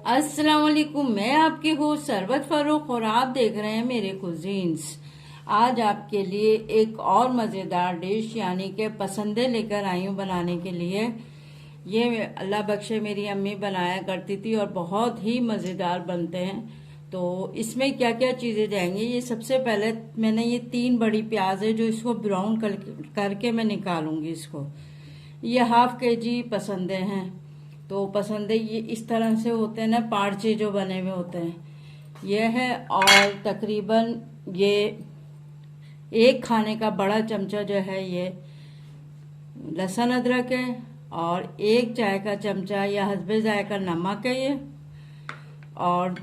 अस्सलाम वालेकुम। मैं आपकी होस्ट सरबत फारूक और आप देख रहे हैं मेरे कुजीन्स। आज आपके लिए एक और मज़ेदार डिश यानी कि पसंदे लेकर आई हूँ बनाने के लिए। ये अल्लाह बख्शे मेरी अम्मी बनाया करती थी और बहुत ही मज़ेदार बनते हैं। तो इसमें क्या क्या चीज़ें जाएंगी, ये सबसे पहले मैंने ये 3 बड़ी प्याज है जो इसको ब्राउन करके मैं निकालूंगी इसको। ये हाफ केजी पसंदे हैं। तो पसंदे ये इस तरह से होते हैं ना, पार्चे जो बने हुए होते हैं ये है। और तकरीबन ये 1 खाने का बड़ा चमचा जो है ये लहसुन अदरक है, और 1 चाय का चमचा या हस्बे जायका नमक है ये, और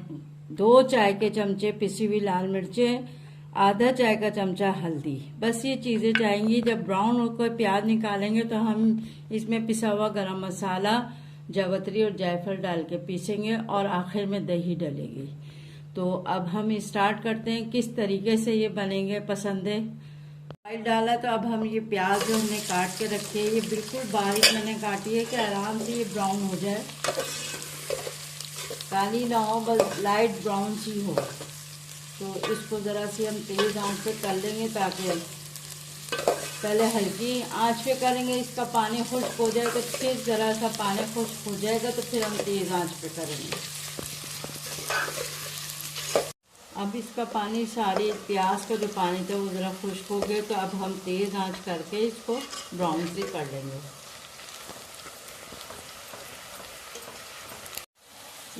2 चाय के चमचे पिसी हुई लाल मिर्चें, आधा चाय का चमचा हल्दी। बस ये चीज़ें जाएंगी। जब ब्राउन होकर प्याज निकालेंगे तो हम इसमें पिसा हुआ गरम मसाला, जावित्री और जायफल डाल के पीसेंगे और आखिर में दही डलेगी। तो अब हम स्टार्ट करते हैं किस तरीके से ये बनेंगे पसंदे। ऑयल डाला तो अब हम ये प्याज जो हमने काट के रखी है ये बिल्कुल बारीक मैंने काटी है कि आराम से ये ब्राउन हो जाए, काली ना हो, बस लाइट ब्राउन सी हो। तो इसको ज़रा सी हम तेज़ आंच पे कर लेंगे, ताकि पहले हल्की आंच पे करेंगे, इसका पानी खुश्क हो जाएगा, फिर ज़रा सा पानी खुश्क हो जाएगा तो फिर हम तेज़ आंच पे करेंगे। अब इसका पानी, सारी प्याज का जो पानी था वो ज़रा खुश्क हो गया, तो अब हम तेज़ आंच करके इसको ब्राउन सी कर लेंगे।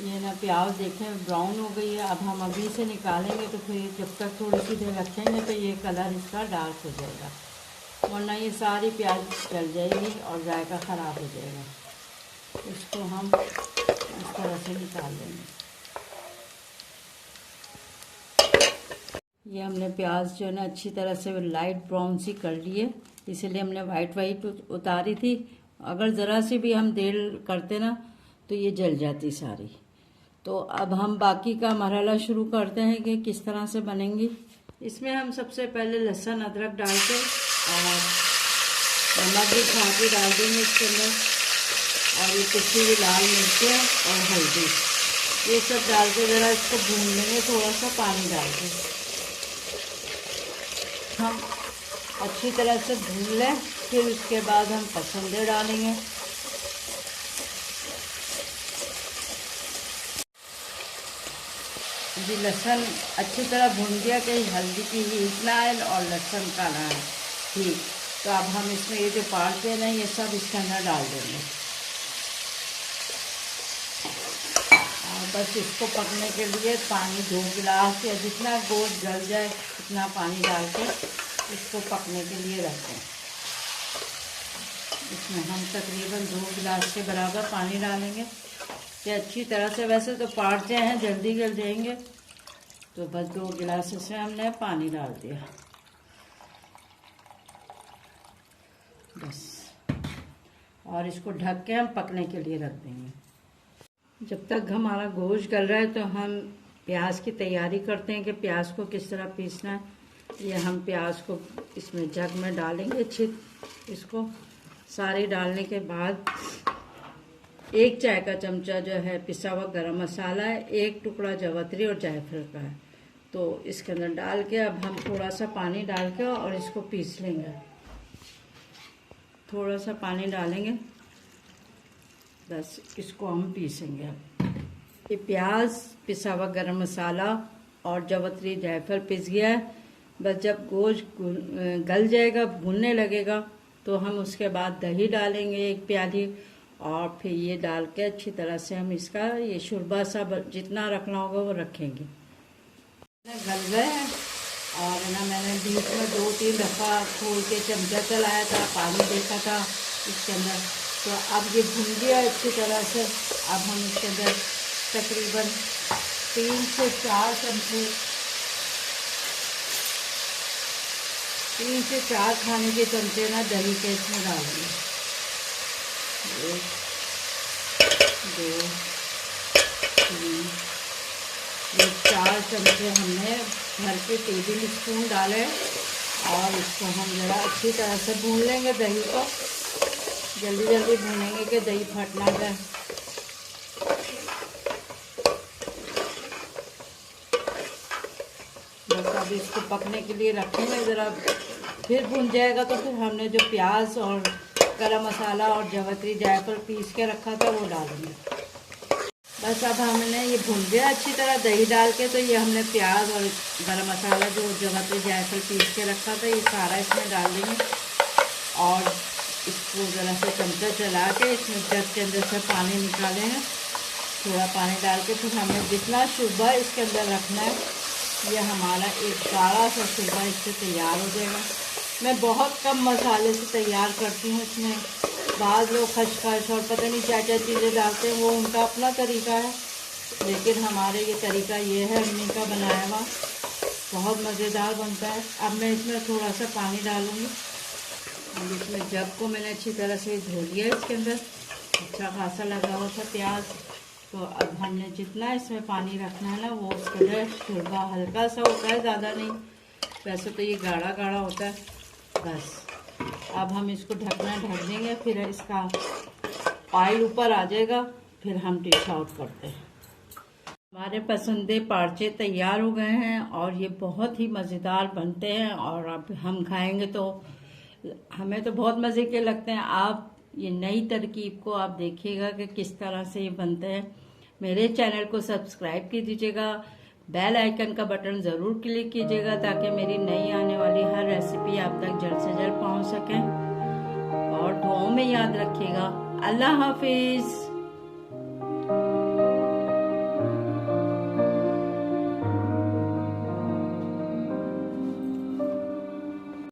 ये ना प्याज देखें ब्राउन हो गई है। अब हम अभी से निकालेंगे तो फिर जब तक थोड़ी सी देर रखेंगे तो ये कलर इसका डार्क हो जाएगा, वरना ये सारी प्याज जल जाएगी और जायका ख़राब हो जाएगा। इसको हम इस तरह से निकाल लेंगे। ये हमने प्याज जो है ना अच्छी तरह से लाइट ब्राउन सी कर ली है, इसीलिए हमने वाइट उतारी थी। अगर ज़रा सी भी हम देर करते ना तो ये जल जाती सारी। तो अब हम बाकी का मरहला शुरू करते हैं कि किस तरह से बनेंगी। इसमें हम सबसे पहले लहसुन अदरक डाल के और नमक भी खा के डाल देंगे इसके अंदर, और ये पिसी हुई लाल मिर्चें और हल्दी, ये सब डाल के ज़रा इसको भून लेंगे, थोड़ा सा पानी डाल के हम अच्छी तरह से भून लें। फिर उसके बाद हम पसंदे डालेंगे। जी लहसुन अच्छी तरह भून दिया कि हल्दी की हीट ना आए और लहसुन का ना है ठीक। तो अब हम इसमें ये जो पार्ट है ना ये सब इसके अंदर डाल देंगे, और बस इसको पकने के लिए पानी 2 गिलास या जितना गोश्त जल जाए उतना पानी डाल के इसको पकने के लिए रखें। इसमें हम तकरीबन 2 गिलास के बराबर पानी डालेंगे कि अच्छी तरह से, वैसे तो पार्टे हैं जल्दी गल जाएंगे, तो बस 2 गिलास इसमें हमने पानी डाल दिया बस। और इसको ढक के हम पकने के लिए रख देंगे। जब तक हमारा गोश्त गल रहा है तो हम प्याज की तैयारी करते हैं कि प्याज को किस तरह पीसना है। ये हम प्याज को इसमें जग में डालेंगे अच्छी। इसको सारे डालने के बाद 1 चाय का चमचा जो है पिसा हुआ गरम मसाला है, 1 टुकड़ा जावित्री और जायफल का है, तो इसके अंदर डाल के अब हम थोड़ा सा पानी डाल के और इसको पीस लेंगे। थोड़ा सा पानी डालेंगे, बस इसको हम पीसेंगे। ये प्याज, पिसा हुआ गरम मसाला और जावित्री जायफल पिस गया है। बस जब गोश्त गल जाएगा, भुनने लगेगा, तो हम उसके बाद दही डालेंगे 1 प्याली, और फिर ये डाल के अच्छी तरह से हम इसका ये शुरबा सा जितना रखना होगा वो रखेंगे। गल गए हैं और ना मैंने बीच में 2-3 दफ़ा खोल के चमचा चलाया था, पानी देखा था इसके अंदर। तो अब ये भुन गया अच्छी तरह से। अब हम इसके अंदर तकरीबन 3 से 4 चमचे, 3 से 4 खाने के चमचे ना दही के इसमें डालेंगे। 1 2 3 ये 4 चमचे हमने भर के टेबल स्पून डाले, और इसको हम ज़रा अच्छी तरह से भून लेंगे। दही को जल्दी जल्दी भूनेंगे कि दही फट ना जाए। अब इसको पकने के लिए रखेंगे ज़रा, फिर भुन जाएगा तो फिर हमने जो प्याज और गरम मसाला और जावित्री जायफल पीस के रखा था वो डालेंगे। बस अब हमने ये भुन गया अच्छी तरह दही डाल के, तो ये हमने प्याज और गरम मसाला जो जावित्री जायफल पीस के रखा था ये सारा इसमें डाल देंगे और इसको ज़रा से चमचा चला के इसमें जग के अंदर से पानी निकालेंगे। थोड़ा पानी डाल के फिर हमें जितना शोरबा इसके अंदर रखना है, ये हमारा एक गाढ़ा सा शोरबा इससे तैयार हो जाएगा। मैं बहुत कम मसाले से तैयार करती हूँ इसमें। बाद लोग खसखस और पता नहीं क्या क्या चीज़ें डालते हैं, वो उनका अपना तरीका है, लेकिन हमारे ये तरीका ये है अम्मी का बनाया हुआ, बहुत मज़ेदार बनता है। अब मैं इसमें थोड़ा सा पानी डालूँगी। अब इसमें जग को मैंने अच्छी तरह से धो लिया, इसके अंदर अच्छा खासा लगा हुआ था प्याज। तो अब हमने जितना इसमें पानी रखना है ना वो उसके अंदर शोरबा हल्का सा होता है, ज़्यादा नहीं, वैसे तो ये गाढ़ा गाढ़ा होता है। बस अब हम इसको ढकना ढक देंगे, फिर इसका ऑयल ऊपर आ जाएगा, फिर हम डिश आउट करते हैं। हमारे पसंदीदा पार्चे तैयार हो गए हैं और ये बहुत ही मज़ेदार बनते हैं और अब हम खाएंगे तो हमें तो बहुत मज़े के लगते हैं। आप ये नई तरकीब को आप देखिएगा कि किस तरह से ये बनते हैं। मेरे चैनल को सब्सक्राइब कर दीजिएगा, बेल आइकन का बटन ज़रूर क्लिक कीजिएगा ताकि मेरी नई आने वाली हर रेसिपी आप तक जल्द से जल्द पहुंच सके। और दुआओं में याद रखिएगा। अल्लाह हाफिज़।